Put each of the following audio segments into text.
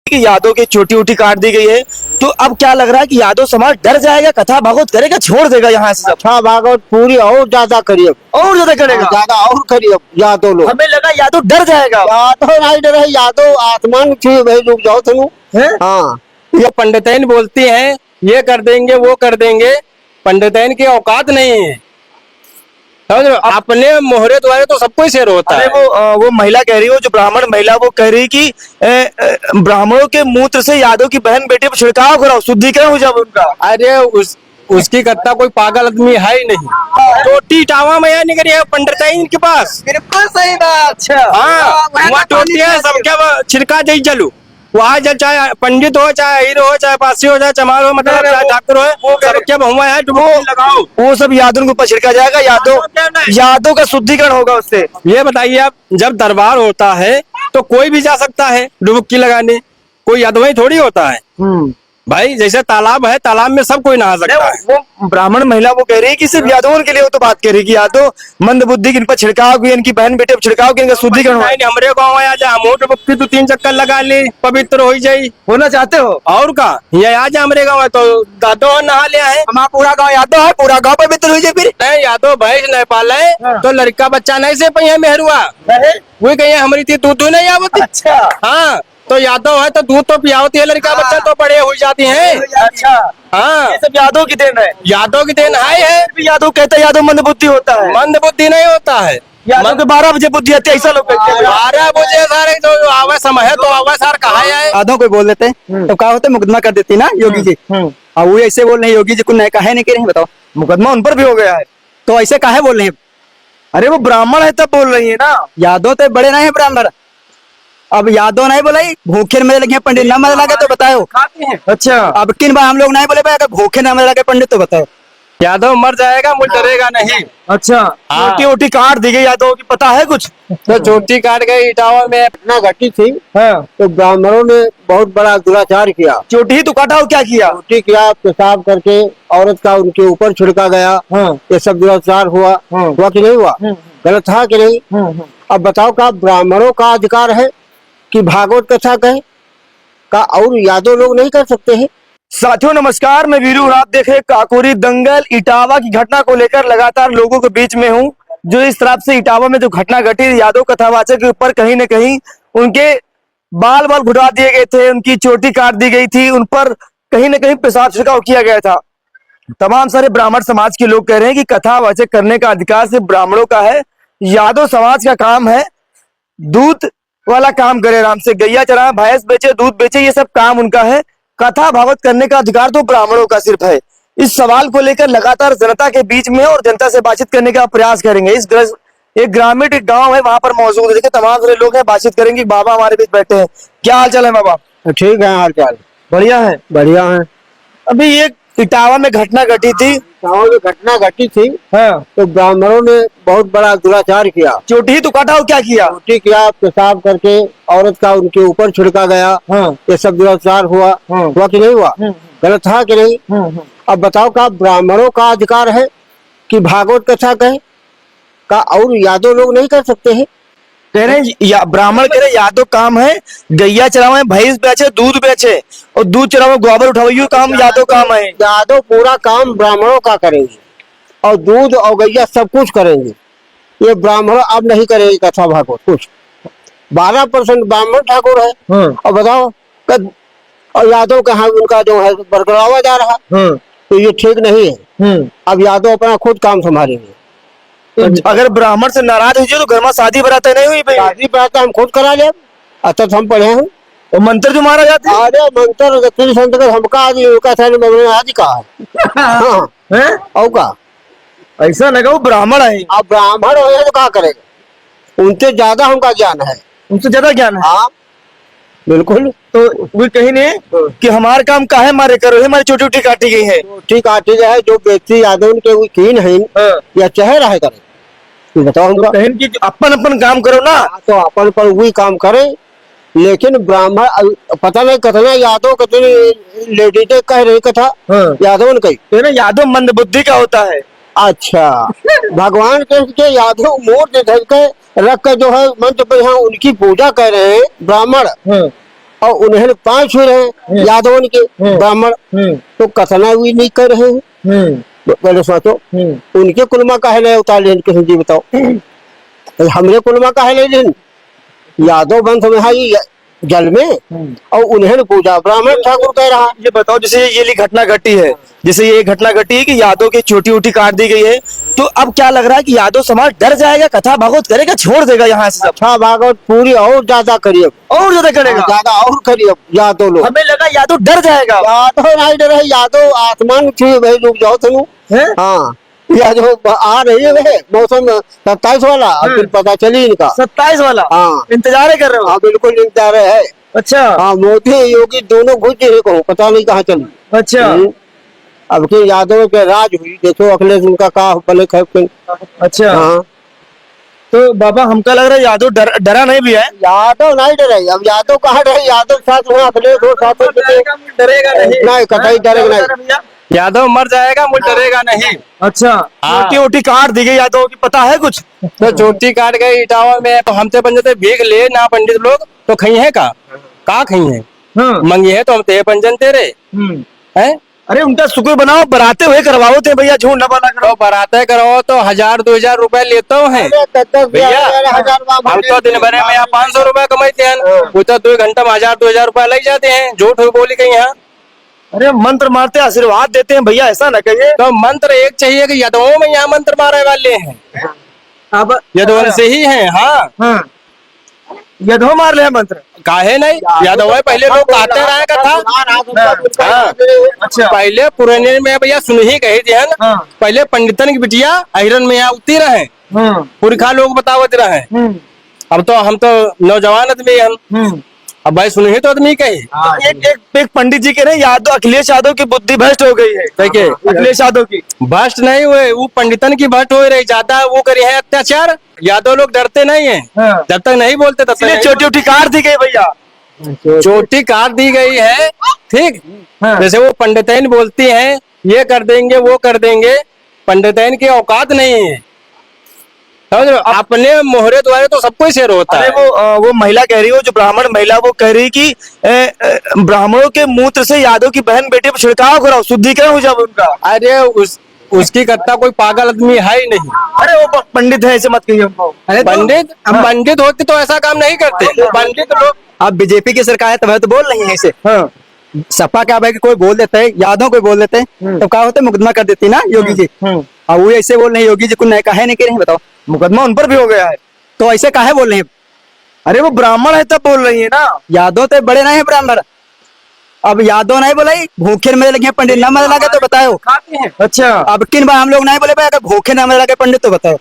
कि यादव की छोटी उठी काट दी गई है, तो अब क्या लग रहा है कि यादव समाज डर जाएगा, कथा भागवत करेगा, छोड़ देगा यहाँ से सब? कथा भागवत पूरी और ज्यादा करिए, और ज्यादा करेगा? ज्यादा और करिए। यादव लोग, हमें लगा यादव डर जाएगा। यादव नहीं डरे, यादव आसमान थी भाई, रुक जाओ तुम। हाँ, ये पंडिताइन बोलती हैं ये कर देंगे वो कर देंगे, पंडिताइन की औकात नहीं है, समझ रहे हो? अपने मोहरे द्वारे तो सबको ही शेर होता अरे है। वो महिला कह रही है, वो जो ब्राह्मण महिला, वो कह रही कि ब्राह्मणों के मूत्र से यादव की बहन बेटी पर छिड़काव कराओ, शुद्धिकरण हो जाए उनका। अरे उसकी करता कोई पागल आदमी है ही नहीं। टोटी टावा में निकली है पंडिताइन के पास। बिल्कुल सही बात। अच्छा, हाँ, वहाँ टोटी है, सबके छिड़का दे चलो वहाँ, जब चाहे पंडित हो, चाहे हीरो हो, चाहे पासी हो, चाहे चमार हो, मतलब चाहे ठाकुर हो, सबके हुआ है, डुबकी लगाओ। वो सब यादव के ऊपर छिड़का जाएगा, यादव का शुद्धिकरण होगा उससे। ये बताइए आप, जब दरबार होता है तो कोई भी जा सकता है डुबकी लगाने, कोई यादव थोड़ी होता है भाई। जैसे तालाब है, तालाब में सब कोई नहा सकता है। वो ब्राह्मण महिला वो कह रही है कि सिर्फ यादवों के लिए, वो तो बात कह रही है कि यादव मंद बुद्धि इन पर छिड़काव की, इनकी बहन बेटे पर छिड़काव की, इनका शुद्धिकरण हो। हमरे गाँव आ जा, हम डुबकी तो 3 चक्कर लगा ले, पवित्र हो जाये। होना चाहते हो? और का ये आ जा हमारे गाँव है तो दादो नहा लिया है। हमारा पूरा गाँव यादव है, पूरा गाँव पवित्र हो जाए। फिर नहीं यादव भैंस नहीं पाले तो लड़का बच्चा नहीं से पहिया मेहरुआ, वही कहिए हमारी थी दूध नहीं आवती। अच्छा, हाँ, तो यादव है तो दूध तो पियावती है, लड़का बच्चा तो बड़े हो जाती हैं। अच्छा, हाँ, ये सब यादव की देन है। यादव की देन है। यादव कहता है यादव मंद बुद्धि होता है। मंद बुद्धि नहीं होता है, यादव के 12 बजे बुद्धि आती है, ऐसा लोग कहते हैं। 12 बजे सारे जो आवे समय है तो आवे सार कहा है। यादव को बोल देते तो क्या होता, मुकदमा कर देती ना योगी जी। अब वो ऐसे बोल रहे हैं, योगी जी को नहीं कहे नहीं कह रहे हैं, बताओ मुकदमा उन पर भी हो गया है। तो ऐसे काहे बोल रहे हैं? अरे वो ब्राह्मण है तब बोल रही है ना। यादव तो बड़े नहीं है ब्राह्मण। अब यादव नहीं बोला, भूखे मजे लगे पंडित न मजे लगे तो बताओ। अच्छा, अब किन बार हम लोग नहीं बोले भाई, अगर भूखे न मजे लगे पंडित तो बताओ। यादव मर जाएगा, मुझ डरेगा नहीं। अच्छा, रोटी वोटी काट दी गई यादव की, पता है कुछ? तो चोटी काट गई इटावा में। घटना घटी थी हाँ, तो ब्राह्मणों ने बहुत बड़ा दुराचार किया। चोटी ही तो काटा, और क्या किया? रोटी किया, पेशाब करके औरत का उनके ऊपर छिड़का गया। ये सब दुराचार हुआ कि नहीं हुआ? गलत था कि नहीं? अब बताओ, का ब्राह्मणों का अधिकार है कि भागवत कथा कहे का, और यादव लोग नहीं कर सकते हैं? साथियों नमस्कार, मैं वीरू। आप देखे काकोरी दंगल इटावा की घटना को लेकर लगातार लोगों के बीच में हूँ। जो इस तरह से इटावा में जो घटना घटी, यादव कथावाचक के ऊपर कहीं न कहीं उनके बाल घुटा दिए गए थे, उनकी चोटी काट दी गई थी, उन पर कहीं न कहीं पेशाब छिड़काव किया गया था। तमाम सारे ब्राह्मण समाज के लोग कह रहे हैं कि कथावाचक करने का अधिकार सिर्फ ब्राह्मणों का है, यादव समाज का काम है दूध वाला काम करे, आराम से गैया चराए, भैंस बेचे, दूध बेचे, ये सब काम उनका है। कथा भागवत करने का अधिकार तो ब्राह्मणों का सिर्फ है। इस सवाल को लेकर लगातार जनता के बीच में और जनता से बातचीत करने का प्रयास करेंगे। एक ग्रामीण एक गांव है, वहां पर मौजूद है। देखिए तमाम सारे लोग हैं, बातचीत करेंगे। बाबा हमारे बीच बैठे हैं। क्या हाल चाल है बाबा? ठीक है, हाल चाल बढ़िया है, बढ़िया है। अभी ये इटावा में घटना घटी थी। गाँव में घटना घटी थी हाँ, तो ब्राह्मणों ने बहुत बड़ा दुराचार किया। चोटी ही तो काटा, और क्या किया? रोटी किया, पेशाब करके औरत का उनके ऊपर छिड़का गया। ये सब दुराचार हुआ कि नहीं हुआ? गलत था कि नहीं? अब बताओ, का ब्राह्मणों का अधिकार है कि भागवत कथा कहे का, और यादव लोग नहीं कर सकते हैं? कह रहे हैं ब्राह्मण कह रहे यादव काम है गैया चरावे, भैंस बेचे, दूध बेचे, और दूध चरावे, गोबर उठावे, ये काम यादव काम है। यादव पूरा काम ब्राह्मणों का करेंगे और दूध और गैया सब कुछ करेंगे। ये ब्राह्मण अब नहीं करेंगे कथा भागवत कुछ। 12% ब्राह्मण ठाकुर है। और बताओ, और यादव का उनका जो है बरकरावा जा रहा, तो ये ठीक नहीं है। अब यादव अपना खुद काम संभालेंगे। अगर ब्राह्मण से नाराज हुई तो घर में शादी बरात नहीं हुई भाई? शादी बरात हम खुद करा ले, अतः हम पढ़े हैं। और मंत्र जो मारा जाता है, अरे मंत्र संत का हमका आज कहा है और का ऐसा लगा वो ब्राह्मण है। अब ब्राह्मण हो तो क्या करेगा? उनसे ज्यादा हमका ज्ञान है, उनसे ज्यादा ज्ञान है। हाँ बिल्कुल। तो वो कहीं नहीं कि हमारे काम काहे मारे करो, हमारी छोटी छोटी काटी गई है। ठीक काटी गए, जो व्यक्ति यादव के की नहीं या चाहे रहे करे, बताओ हमको। कहीं की अपन अपन काम करो ना, तो अपन पर वही काम करे। लेकिन ब्राह्मण पता नहीं कितना यादव कितनी लेडीज कह रही कथा यादव ने कही ना, यादव मंद बुद्धि का होता है। अच्छा, भगवान के यादव मूर्ति के रख कर जो है मंत्र पे यहाँ उनकी पूजा कर रहे हैं ब्राह्मण। और उन्हें 5 हुए रहे यादव के ब्राह्मण, तो कथना भी नहीं कर रहे हैं। पहले सोचो उनके कुलमा काहे नहीं उतार लेन के जी बताओ, हमरे कुलमा काहे ले लेन, यादव वंश में है ये जल में, और उन्हें पूजा ब्राह्मण ठाकुर कह रहा। ये बताओ जैसे ये घटना घटी है, जैसे ये घटना घटी है कि यादव की छोटी उठी काट दी गई है, तो अब क्या लग रहा है कि यादव समाज डर जाएगा, कथा भागवत करेगा, छोड़ देगा यहाँ से सब? कथा भागवत पूरी और ज्यादा करिए, और ज्यादा करेगा, ज्यादा और करिए यादव लोग। हमें लगा यादव डर जाएगा। यादव नहीं डरे, यादव आसमान छुए भाई लोग जाओ तुम। हाँ यादव आ रही है वह मौसम 27 वाला, और फिर पता चली इनका 27 वाला। हाँ इंतजार कर रहे हो? हाँ बिल्कुल इंतजार है। अच्छा हाँ मोदी योगी दोनों घुस गए, कहूँ पता नहीं कहाँ चली। अच्छा अब के यादव के राज हुई, देखो अखिलेश उनका का भले खैर। अच्छा हाँ तो बाबा हमका लग रहा है यादव डरा नहीं भी है। यादव नहीं डरे, अब यादव कहाँ डरे, यादव साथ में अखिलेश हो साथ में डरेगा नहीं, कतई डरेगा नहीं। यादव मर जाएगा, मुझे डरेगा नहीं। अच्छा छोटी उठी काट दी गई यादव की, पता है कुछ? तो चोटी काट गई इटावा में, तो हमसे पंजते भीख ले ना पंडित लोग, तो खई है का खई है मंगी है, तो हम ते पंजन तेरे हैं। अरे उनका शुक्र बनाओ, बराते हुए करवाओ थे भैया, झूठ न बना करो। तो बराते करो तो 1000-2000 रुपए लेते हैं भैया। हम तो दिन भर में यहाँ 500 रुपए कमाते हैं, वो तो 2 घंटा में 1000-2000 रुपए लग जाते हैं। झूठ बोली कहीं यहाँ। अरे मंत्र मारते आशीर्वाद देते हैं भैया, ऐसा न कहिए। तो मंत्र एक चाहिए कि यादवों में यहाँ मंत्र मारे वाले हैं, अब यादव से ही हैं। हाँ यादव मार ले मंत्र, काहे नहीं, यादव पहले लोग कहते रहे कथा। हाँ अच्छा पहले पुराने में भैया सुन ही कही थी है ना, पहले पंडितन की बिटिया अहिरन में यहाँ उतरी रहे, पुरखा लोग बतावत रहे। अब तो हम तो नौजवान आदमी हम, अब भाई सुन ही तो आदमी कही। एक पंडित जी कह रहे हैं यादव, अखिलेश यादव की बुद्धि भ्रष्ट हो गई है। देखिए अखिलेश यादव की भ्रष्ट नहीं हुए, वो पंडितन की भ्रष्ट हो रही, ज्यादा वो करी है अत्याचार। यादव लोग डरते नहीं है, जब तक नहीं बोलते तब तक छोटी उठी काट दी गई भैया, चोटी काट दी गई है। ठीक जैसे वो पंडितैन बोलती हैं ये कर देंगे वो कर देंगे, पंडितैन की औकात नहीं है, समझ लो। अपने मोहरे द्वारे तो सबको शेर होता है। वो महिला कह रही हो, जो ब्राह्मण महिला, वो कह रही कि ब्राह्मणों के मूत्र से यादव की बहन बेटे पर छिड़काव कराओ, शुद्धिकरण हो जाए उनका। अरे उसकी करता कोई पागल आदमी है ही नहीं। अरे वो पंडित है, ऐसे मत कहिए हमको। अरे पंडित होते तो ऐसा काम नहीं करते पंडित लोग। अब बीजेपी की सरकार है तो बोल रही है ऐसे। सपा क्या भाई कोई बोल देते है, यादव कोई बोल देते हैं तो क्या होता है, मुकदमा कर देती ना योगी जी। और वो ऐसे बोल रहे हैं, योगी जी को नया काहे नहीं कह रहे, बताओ मुकदमा उन पर भी हो गया है, तो ऐसे काहे बोल रहे हैं? अरे वो ब्राह्मण है तब बोल रही है ना। यादव तो बड़े नहीं है ब्राह्मण, अब यादव नहीं बोला भूखे में लगे पंडित न मर लगे तो बताओ। अच्छा अब किन बार हम लोग नहीं बोले भाई, अगर भूखे न मर लगे पंडित तो बताओ।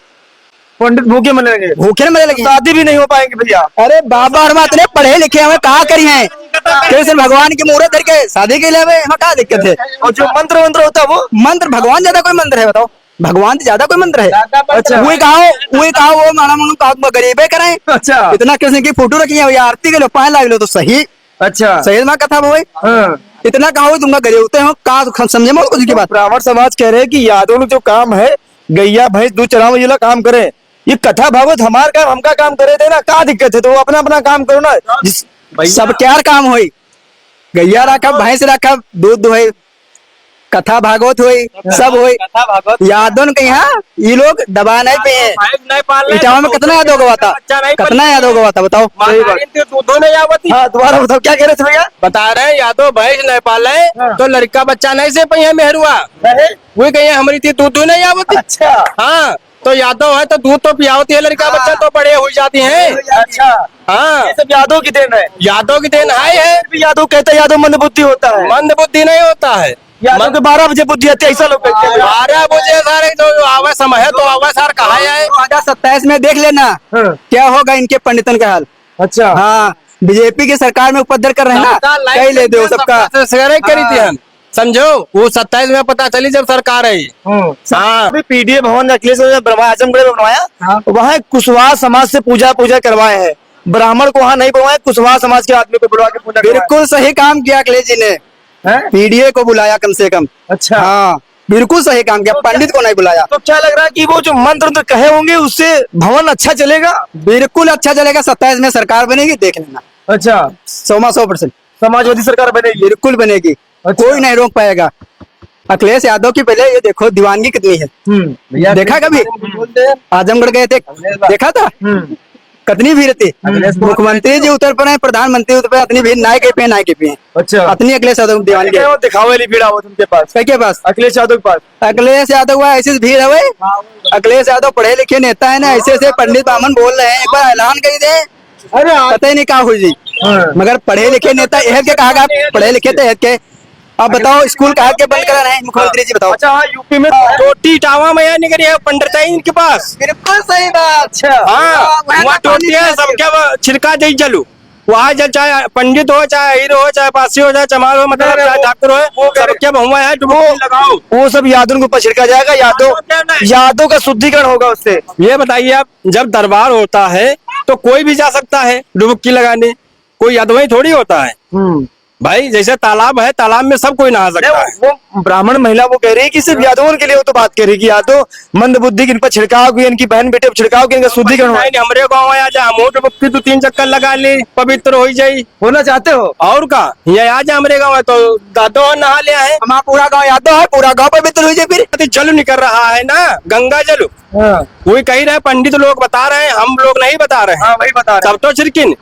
पंडित भूखे मरने लगे, भूखे न मरने लगे, शादी भी नहीं हो पाएंगे भैया। अरे बाबा और इतने पढ़े लिखे हमें कहा करी हैं, कृष्ण भगवान की मूर्त धर के शादी के लिए हमें क्या दिक्कत है? और जो मंत्र मंत्र होता है वो मंत्र, भगवान ज्यादा कोई मंत्र है बताओ? भगवान से ज्यादा कोई मंत्र है? अच्छा वही कहा वो माना मानो गरीबे करें। अच्छा इतना कृष्ण की फोटो रखी है, आरती के लो 5 लाख लो तो सही। अच्छा सही ना कथा भाई, इतना कहा तुमका गरीब होते हो का समझे मत कुछ की बात। ब्राह्मण समाज कह रहे हैं कि यादव लोग जो काम है गैया भैंस दूध चढ़ाओ ये लोग काम करे, ये कथा भागवत हमार काम हमका काम करे थे ना, क्या दिक्कत है? तो वो अपना अपना काम करो ना, सब क्या काम होई, गैया रखा भैंस रखा दूध दुहे, कथा भागवत हुई सब हुई। यादव के यहाँ ये लोग दबा नहीं पे हैं। इटावा में कितना यादव गवाता, कितना यादव गवाता बताओ? हाँ दोबारा बताओ क्या कह रहे थे भैया? बता रहे हैं यादव भैंस नहीं पाले तो लड़का बच्चा नहीं से पहिया मेहरुआ, वो कहीं हमारी थी दूध नहीं आवती। अच्छा हाँ तो यादव है तो दूध तो पियावती है, लड़का बच्चा तो बड़े हो जाती हैं। अच्छा हाँ ये सब यादव की देन है, यादव की देन है। यादव कहते हैं यादव मंद बुद्धि होता है, मंद बुद्धि नहीं होता है, यादव के 12 बजे बुद्धि आती है, ऐसा लोग कहते हैं। 12 बजे सारे जो आवा समय है तो आवा सार कहा जाए। 2027 में देख लेना क्या होगा इनके पंडितन का हाल। अच्छा हाँ बीजेपी की सरकार में उपद्रव कर रहे हैं ना, कही ले दो सबका करी थी हम, समझो वो 27 में पता चली जब सरकार आई। हाँ पीडीए भवन अखिलेश आजमगढ़ में बनवाया, वहाँ कुशवाहा समाज से पूजा करवाए हैं, ब्राह्मण को वहाँ नहीं बनवाया, कुशवाहा समाज के आदमी को बुला के पूजा। बिल्कुल सही काम किया अखिलेश जी ने, पीडीए को बुलाया कम से कम। अच्छा हाँ बिल्कुल सही काम किया, पंडित को नहीं बुलाया। तो क्या लग रहा है कि वो जो मंत्र कहे होंगे उससे भवन अच्छा चलेगा? बिल्कुल अच्छा चलेगा, 27 में सरकार बनेगी देख लेना। अच्छा 100% समाजवादी सरकार बनेगी। बिल्कुल बनेगी। अच्छा। कोई नहीं रोक पाएगा। अखिलेश यादव की पहले ये देखो दीवानगी कितनी है। देखा कभी आजमगढ़ गए थे, देखा था कितनी भीड़ थी। मुख्यमंत्री जी उतर पर है, प्रधानमंत्री उतर पर, इतनी भीड़ नाय के पे नाय के पे है। अच्छा इतनी अखिलेश यादव की दीवानगी है। वो दिखावे वाली भीड़ आवत उनके पास, के पास अखिलेश यादव के पास। अखिलेश यादव हुआ ऐसी भीड़ है भाई। अखिलेश यादव पढ़े लिखे नेता है ना, ऐसे ऐसे पंडित ब्राह्मण बोल रहे हैं, एक बार ऐलान कर दे पता ही नहीं कहा हुई जी। मगर पढ़े लिखे नेता यह के कहा पढ़े लिखे थे के। अब बताओ स्कूल कहा के बंद करा रहे हैं मुख्यमंत्री जी, बताओ। अच्छा हाँ, यूपी में टोटी टावा में नहीं करी है पंडित इनके पास। बिल्कुल सही बात। अच्छा हाँ वहाँ टोटी है, सबके छिड़का दे चलू वहाँ जल, चाहे पंडित हो, चाहे हीरो हो, चाहे पासी हो, चाहे चमार हो, मतलब चाहे ठाकुर हो, सबके बहुआ है डुबकी लगाओ। वो सब यादों के ऊपर छिड़का जाएगा। यादों का शुद्धिकरण होगा उससे। ये बताइए आप, जब दरबार होता है तो कोई भी जा सकता है डुबकी लगाने, कोई यादव थोड़ी होता है भाई। जैसे तालाब है, तालाब में सब कोई नहा सकता है। वो ब्राह्मण महिला वो कह रही है कि सिर्फ यादवों के लिए वो तो बात कह रही है कि यादव मंद बुद्धि, इन पर छिड़काव की, इनकी बहन बेटे पर छिड़काव की, इनका शुद्धिकरण हो। नहीं, हमरे गाँव में आजा, हम डुबकी तो 3 चक्कर लगा ली, पवित्र हो जाई। होना चाहते हो? और का ये आज हमरे गाँव है तो दादो नहा लिया है। हमारा पूरा गांव यादव है, पूरा गांव पवित्र हुई जाए फिर। तो जल निकल रहा है ना, गंगा जल। कोई कही रहे, पंडित लोग बता रहे हैं, हम लोग नहीं बता रहे हैं। हाँ वही बता रहे सब तो छिड़किन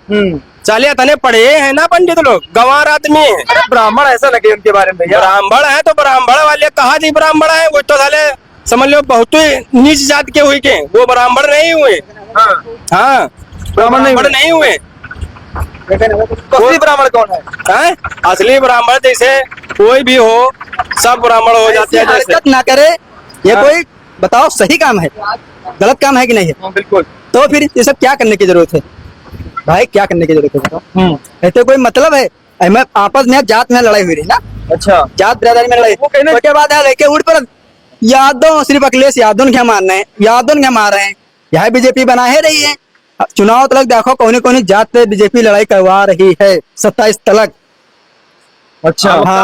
चले तने पढ़े हैं ना पंडित लोग, गंवार आदमी है। हैं। ब्राह्मण ऐसा लगे उनके बारे में भैया। ब्राह्मण है तो ब्राह्मण वाले कहा जी ब्राह्मण है, वो तो साले समझ लो बहुत ही नीच जात के हुए के, वो ब्राह्मण नहीं हुए। हाँ ब्राह्मण नहीं हुए। असली ब्राह्मण कौन है? हैं? असली ब्राह्मण जैसे कोई भी हो, सब ब्राह्मण हो जाते हैं। जैसे हरकत ना करे ये कोई, बताओ सही काम है, गलत काम है कि नहीं है? बिल्कुल। तो फिर ये सब क्या करने की जरूरत है भाई, क्या करने की जरूरत है बताओ? ऐसे कोई मतलब है? मैं आपस में जात में लड़ाई हुई रही ना, अच्छा जात बिरादरी में लड़ाई, उसके बाद लेके उठ पर यादव, सिर्फ अखिलेश यादव क्या मान रहे हैं, यादव क्या मार रहे हैं, यह बीजेपी बना ही रही है। चुनाव तलक देखो कौन कौन जात पे बीजेपी लड़ाई करवा रही है, 27 तलक। अच्छा हाँ।